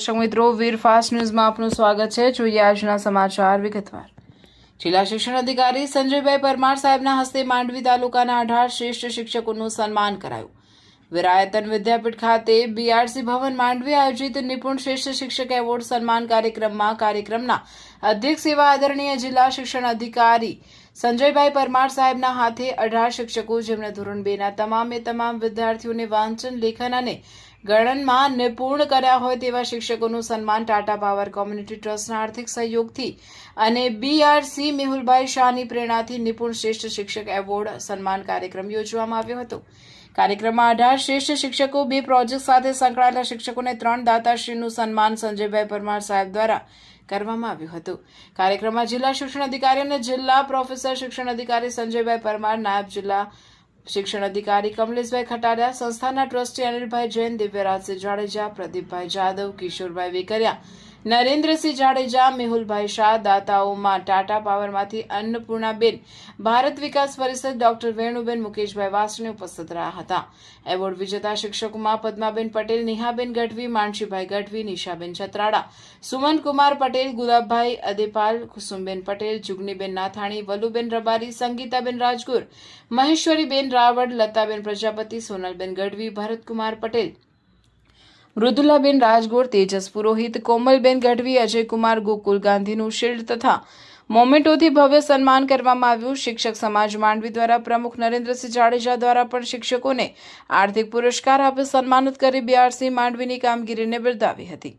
દર્શક મિત્રો, વીર ફાસ્ટ ન્યૂઝમાં આપનું સ્વાગત છે। જોઈએ આજના સમાચાર વિગતવાર। જિલ્લા શિક્ષણ અધિકારી સંજયભાઈ પરમાર સાહેબના હસ્તે માંડવી તાલુકાના 18 શ્રેષ્ઠ શિક્ષકોનું સન્માન કરાયું। વિરાયતન વિદ્યાપીઠ ખાતે બીઆરસી ભવન માંડવી આયોજિત નિપુણ શ્રેષ્ઠ શિક્ષક એવોર્ડ સન્માન કાર્યક્રમના અધ્યક્ષ એવા આદરણીય જિલ્લા શિક્ષણ અધિકારી સંજયભાઈ પરમાર સાહેબના હાથે 18 શિક્ષકો જેમણે ધોરણ 2ના તમામ વિદ્યાર્થીઓને વાંચન, લેખન અને ગણનમાં નિપુણ કર્યા હોય તેવા શિક્ષકોનું સન્માન ટાટા પાવર કોમ્યુનિટી ટ્રસ્ટના આર્થિક સહયોગથી અને બીઆરસી મેહુલભાઈ શાહની પ્રેરણાથી નિપુણ શ્રેષ્ઠ શિક્ષક એવોર્ડ સન્માન કાર્યક્રમ યોજવામાં આવ્યો હતો। કાર્યક્રમમાં 18 શ્રેષ્ઠ શિક્ષકો, 2 પ્રોજેક્ટ સાથે સંકળાયેલા શિક્ષકોને 3 દાતાશ્રીનું સન્માન સંજયભાઈ પરમાર સાહેબ દ્વારા કરવામાં આવ્યું હતું। કાર્યક્રમમાં જિલ્લા શિક્ષણ અધિકારી અને જિલ્લા પ્રોફેસર શિક્ષણ અધિકારી સંજયભાઈ પરમાર, નાયબ જિલ્લા શિક્ષણ અધિકારી કમલેશભાઈ ખટારિયા, સંસ્થાના ટ્રસ્ટી અનિલભાઈ જૈન, દિવ્યરાજસિંહ જાડેજા, પ્રદીપભાઈ જાદવ, કિશોરભાઈ વેકરિયા, નરેન્દ્રસિંહ જાડેજા, મેહુલભાઈ શાહ, દાતાઓમાં ટાટા પાવરમાંથી અન્નપૂર્ણાબેન, ભારત વિકાસ પરિષદ ડોક્ટર વેણુબેન, મુકેશભાઈ વાસણી ઉપસ્થિત રહ્યા હતા। એવોર્ડ વિજેતા શિક્ષકોમાં પદ્માબેન પટેલ, નિહાબેન ગઢવી, માનસીભાઈ ગઢવી, નિશાબેન છત્રાડા, સુમનકુમાર પટેલ, ગુલાબભાઈ અદેપાલ, કુસુમબેન પટેલ, જુગનીબેન નાથાણી, વલુબેન રબારી, સંગીતાબેન રાજગુર, મહેશ્વરીબેન રાવડ, લતાબેન પ્રજાપતિ, સોનલબેન ગઢવી, ભરતકુમાર પટેલ, મૃદુલાબેન રાજગોર, તેજસ પુરોહિત, કોમલબેન ગઢવી, અજયકુમાર, ગોકુલ ગાંધીનું શિલ્ડ તથા મોમેન્ટોથી ભવ્ય સન્માન કરવામાં આવ્યું। શિક્ષક સમાજ માંડવી દ્વારા પ્રમુખ નરેન્દ્રસિંહ જાડેજા દ્વારા પણ શિક્ષકોને આર્થિક પુરસ્કાર આપી સન્માનિત કરી બીઆરસી માંડવીની કામગીરીને બિરદાવી હતી।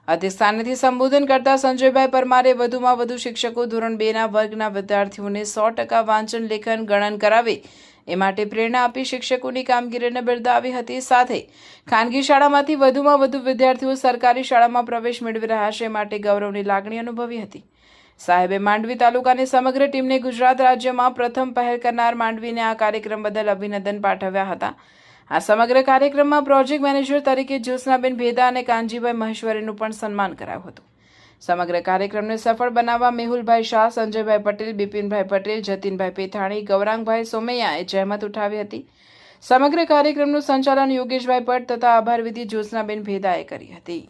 અધ્યક્ષસ્થાનેથી સંબોધન કરતા સંજયભાઈ પરમારે વધુમાં વધુ શિક્ષકો ધોરણ 2ના વર્ગના વિદ્યાર્થીઓને 100% વાંચન, લેખન, ગણન કરાવે એ માટે પ્રેરણા આપી શિક્ષકોની કામગીરીને બિરદાવી હતી। સાથે ખાનગી શાળામાંથી વધુમાં વધુ વિદ્યાર્થીઓ સરકારી શાળામાં પ્રવેશ મેળવી રહ્યા છે, માટે ગૌરવની લાગણી અનુભવી હતી। સાહેબે માંડવી તાલુકાની સમગ્ર ટીમને ગુજરાત રાજ્યમાં પ્રથમ પહેલ કરનાર માંડવીને આ કાર્યક્રમ બદલ અભિનંદન પાઠવ્યા હતા। આ સમગ્ર કાર્યક્રમમાં પ્રોજેક્ટ મેનેજર તરીકે જ્યોત્સનાબેન ભેદા અને કાનજીભાઈ મહેશ્વરીનું પણ સન્માન કરાયું હતું। સમગ્ર કાર્યક્રમને સફળ બનાવવા મેહુલભાઈ શાહ, સંજયભાઈ પટેલ, બિપિનભાઈ પટેલ, જતીનભાઈ પેથાણી, ગૌરાંગભાઈ સોમૈયાએ જહેમત ઉઠાવી હતી। સમગ્ર કાર્યક્રમનું સંચાલન યોગેશભાઈ પટ તથા આભાર વિધિ જ્યોત્સનાબેન ભેદાએ કરી હતી।